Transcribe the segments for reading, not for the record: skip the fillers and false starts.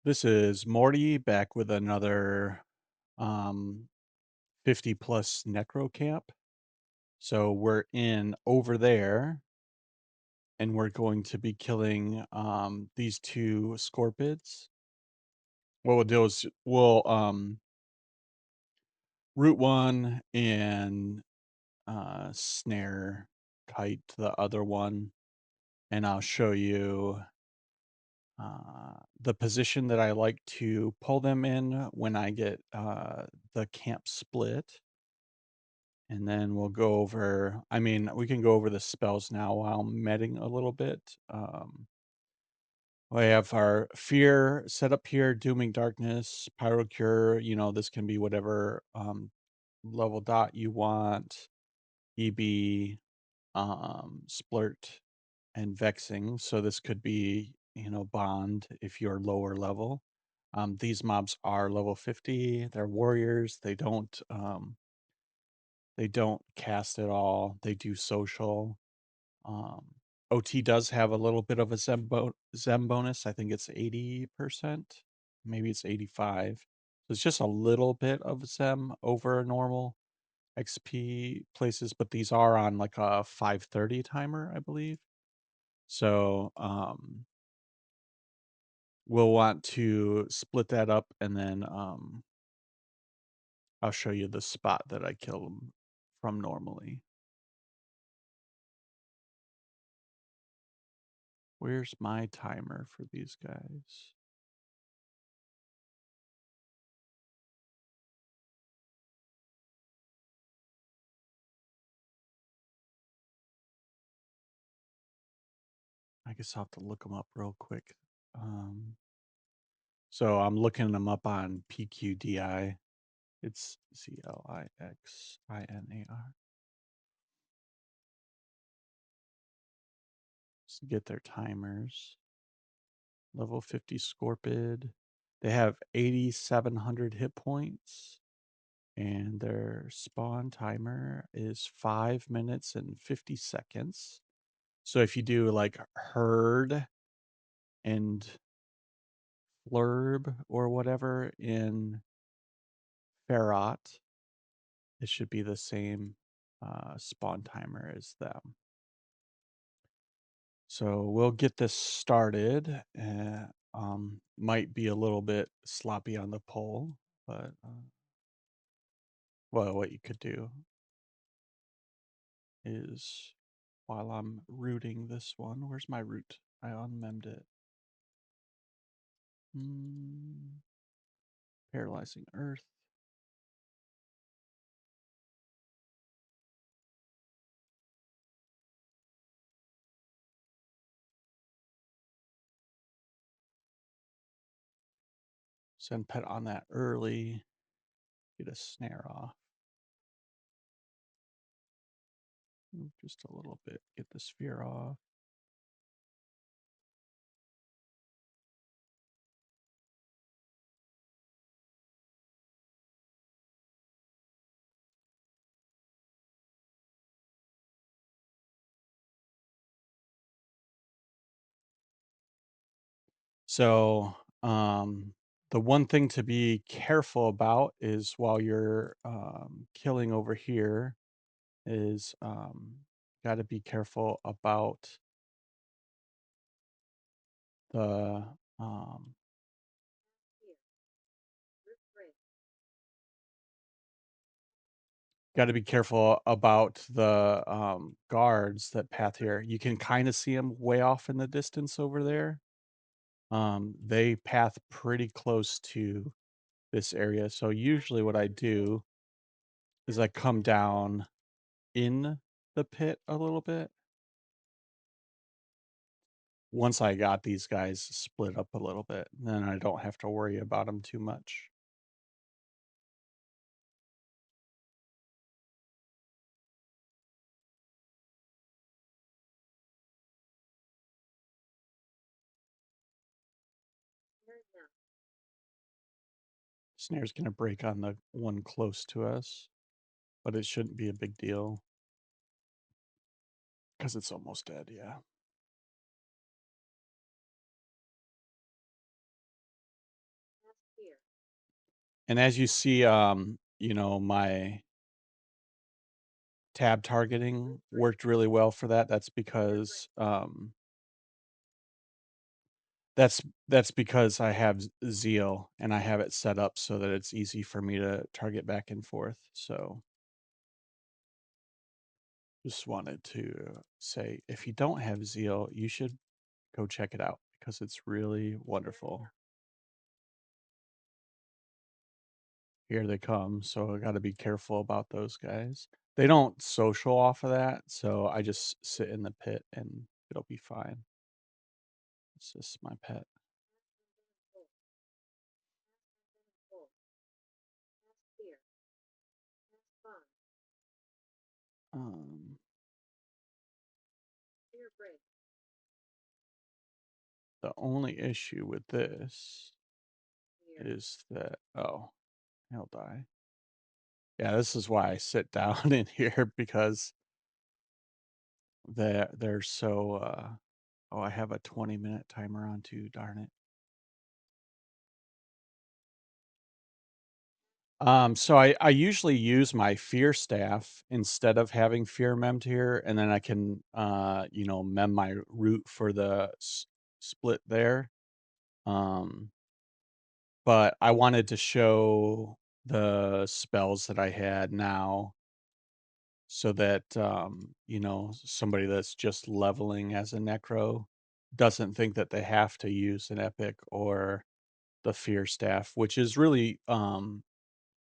This is Morty back with another 50 plus necro camp. So we're in over there and we're going to be killing these two scorpids. What we'll do is we'll root one and snare kite the other one, and I'll show you the position that I like to pull them in when I get the camp split. And then we'll go over, I mean, we can go over the spells now while I'm medding a little bit. We have our fear set up here, dooming darkness, pyro cure. This can be whatever level dot you want, EB, splurt, and vexing. So this could be, bond if you're lower level. These mobs are level 50. They're warriors. They don't cast at all. They do social. Um, OT does have a little bit of a Zem bonus. I think it's 80%. Maybe it's 85. So it's just a little bit of Zem over normal XP places, but these are on like a 530 timer, I believe. So we'll want to split that up, and then I'll show you the spot that I kill them from normally. Where's my timer for these guys? I guess I'll have to look them up real quick. So I'm looking them up on PQDI. It's CLIXINAR. Just get their timers. Level 50 Scorpid. They have 8,700 hit points. And their spawn timer is 5 minutes and 50 seconds. So if you do like herd and flurb or whatever in Ferrot, it should be the same spawn timer as them. So we'll get this started. Might be a little bit sloppy on the poll, but well, what you could do is while I'm rooting this one, where's my root? I unmemmed it. Paralyzing Earth. Send pet on that early. Get a snare off. Move just a little bit. Get the sphere off. So, the one thing to be careful about is while you're killing over here is got to be careful about the got to be careful about the guards that path here. You can kind of see them way off in the distance over there. They path pretty close to this area. So usually what I do is I come down in the pit a little bit. Once I got these guys split up a little bit, then I don't have to worry about them too much. Snare's gonna break on the one close to us, but it shouldn't be a big deal because it's almost dead, yeah. And as you see, my tab targeting worked really well for that. That's because I have Zeal and I have it set up so that it's easy for me to target back and forth. So just wanted to say if you don't have Zeal, you should go check it out because it's really wonderful. Here they come, so I gotta be careful about those guys. They don't social off of that, so I just sit in the pit and it'll be fine. It's just my pet. Um, the only issue with this is that he'll die. Yeah, this is why I sit down in here because they're so oh, I have a 20-minute timer on too, darn it. So I usually use my fear staff instead of having fear memmed here, and then I can mem my root for the split there. Um, but I wanted to show the spells that I had now so that somebody that's just leveling as a necro doesn't think that they have to use an epic or the fear staff, which is really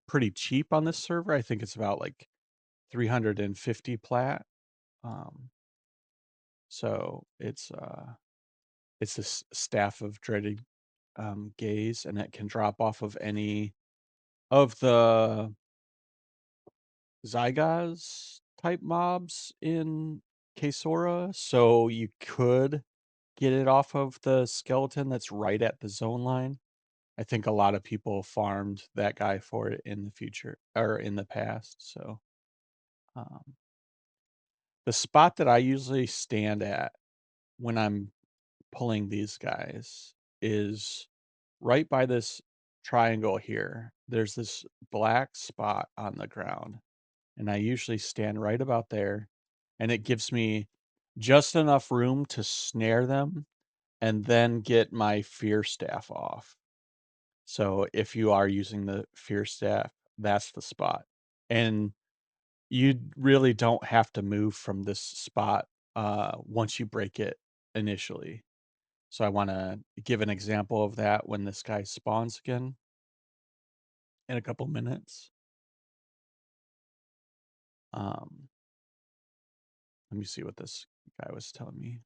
pretty cheap on this server. I think it's about like 350 plat. Um, so it's this staff of dreaded gaze, and it can drop off of any of the Zygaz type mobs in Kesora. So you could get it off of the skeleton that's right at the zone line. I think a lot of people farmed that guy for it in the future or in the past. So um, the spot that I usually stand at when I'm pulling these guys is right by this triangle here. There's this black spot on the ground, and I usually stand right about there, and it gives me just enough room to snare them and then get my fear staff off. So if you are using the fear staff, that's the spot. And you really don't have to move from this spot once you break it initially. So I want to give an example of that when this guy spawns again in a couple minutes. Um, let me see what this guy was telling me.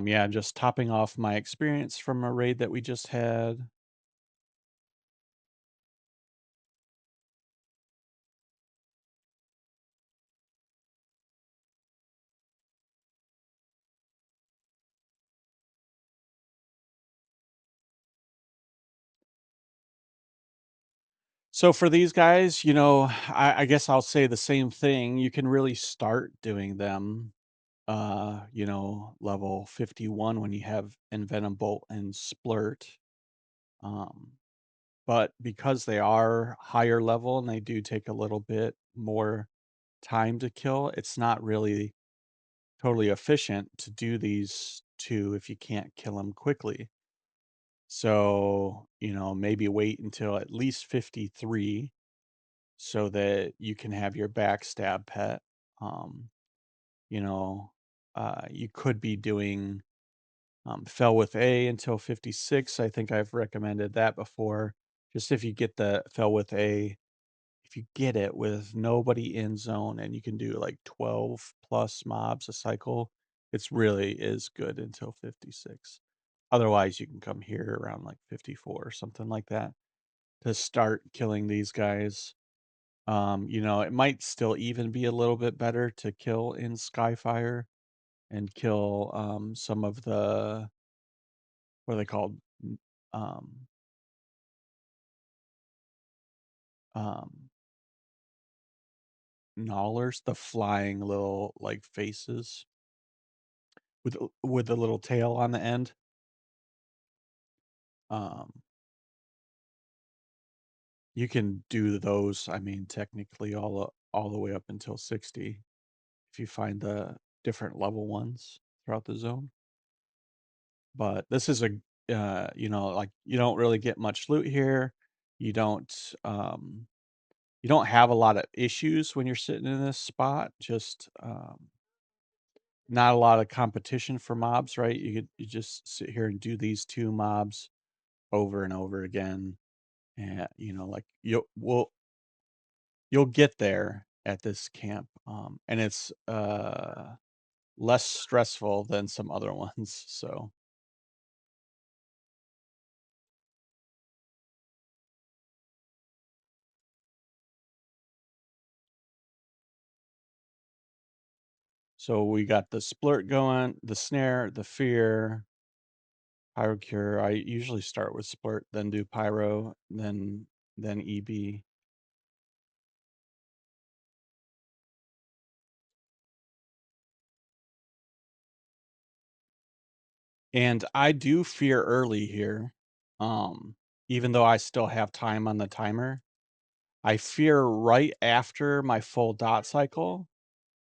Yeah, just topping off my experience from a raid that we just had. So for these guys, I guess I'll say the same thing. You can really start doing them, level 51 when you have Envenom Bolt and Splurt. Um, but because they are higher level and they do take a little bit more time to kill, it's not really totally efficient to do these two if you can't kill them quickly. So, maybe wait until at least 53 so that you can have your backstab pet. Um, you know, you could be doing fell with A until 56. I think I've recommended that before. Just if you get the fell with A, if you get it with nobody in zone and you can do like 12 plus mobs a cycle, it's really is good until 56. Otherwise, you can come here around like 54 or something like that to start killing these guys. It might still even be a little bit better to kill in Skyfire and kill some of the what are they called? Um, um, gnawlers, the flying little, like, faces with the little tail on the end. Um, you can do those, I mean, technically all the way up until 60 if you find the different level ones throughout the zone. But this is a like, you don't really get much loot here. You don't, you don't have a lot of issues when you're sitting in this spot, just, not a lot of competition for mobs, right? You just sit here and do these 2 mobs over and over again, and, like, you'll get there at this camp, and it's, less stressful than some other ones, so we got the splurt going, the snare, the fear, pyro cure. I usually start with splurt, then do pyro, then EB. And I do fear early here, even though I still have time on the timer. I fear right after my full dot cycle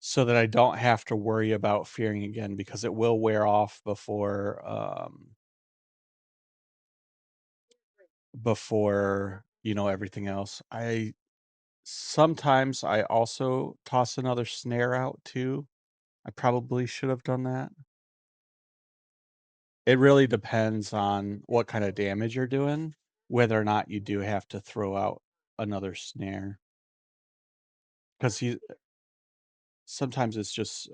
so that I don't have to worry about fearing again because it will wear off before, everything else. I also toss another snare out too. I probably should have done that. It really depends on what kind of damage you're doing, whether or not you do have to throw out another snare. Because he sometimes it's just,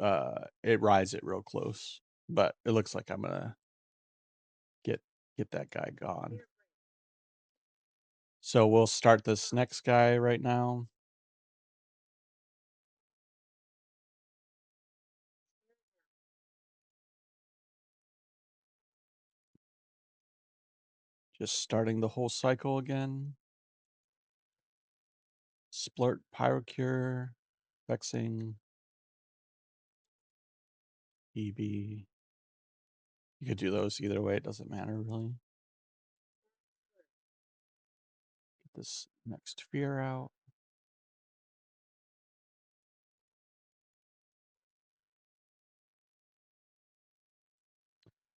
it rides it real close, but it looks like I'm gonna get get that guy gone. So we'll start this next guy right now. Just starting the whole cycle again. Splurt, Pyrocure, Vexing, EB. You could do those either way, it doesn't matter really. Get this next fear out.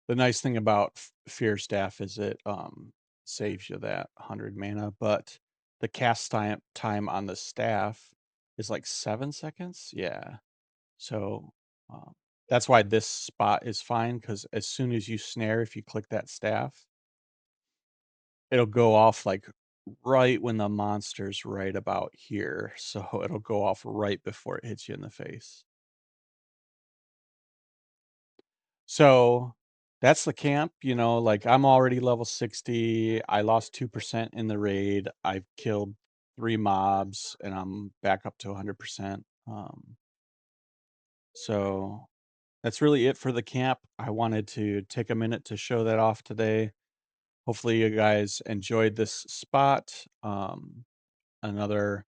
The nice thing about Fear Staff is it, saves you that 100 mana, but the cast time on the staff is like 7 seconds? Yeah. So, um, that's why this spot is fine because as soon as you snare, if you click that staff, it'll go off, like, right when the monster's right about here, so it'll go off right before it hits you in the face. So, that's the camp, like, I'm already level 60, I lost 2% in the raid, I've killed 3 mobs, and I'm back up to 100%, so that's really it for the camp. I wanted to take a minute to show that off today. Hopefully, you guys enjoyed this spot, another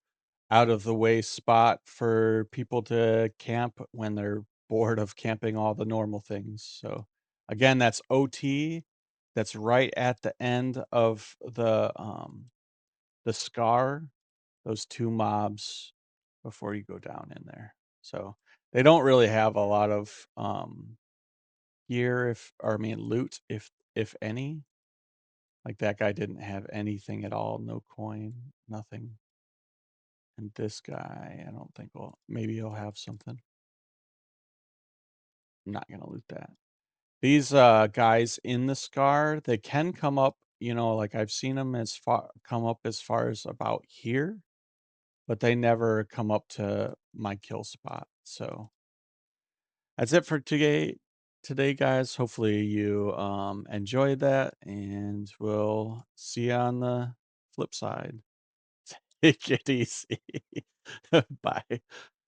out of the way spot for people to camp when they're bored of camping all the normal things. So again, that's OT. That's right at the end of the scar, those 2 mobs before you go down in there. So they don't really have a lot of gear if or I mean loot if any. Like that guy didn't have anything at all, no coin, nothing. And this guy, I don't think will maybe he'll have something. I'm not gonna loot that. These guys in the scar, they can come up, like I've seen them come up as far as about here, but they never come up to my kill spot. So that's it for today, guys. Hopefully you enjoyed that and we'll see you on the flip side. Take it easy. Bye.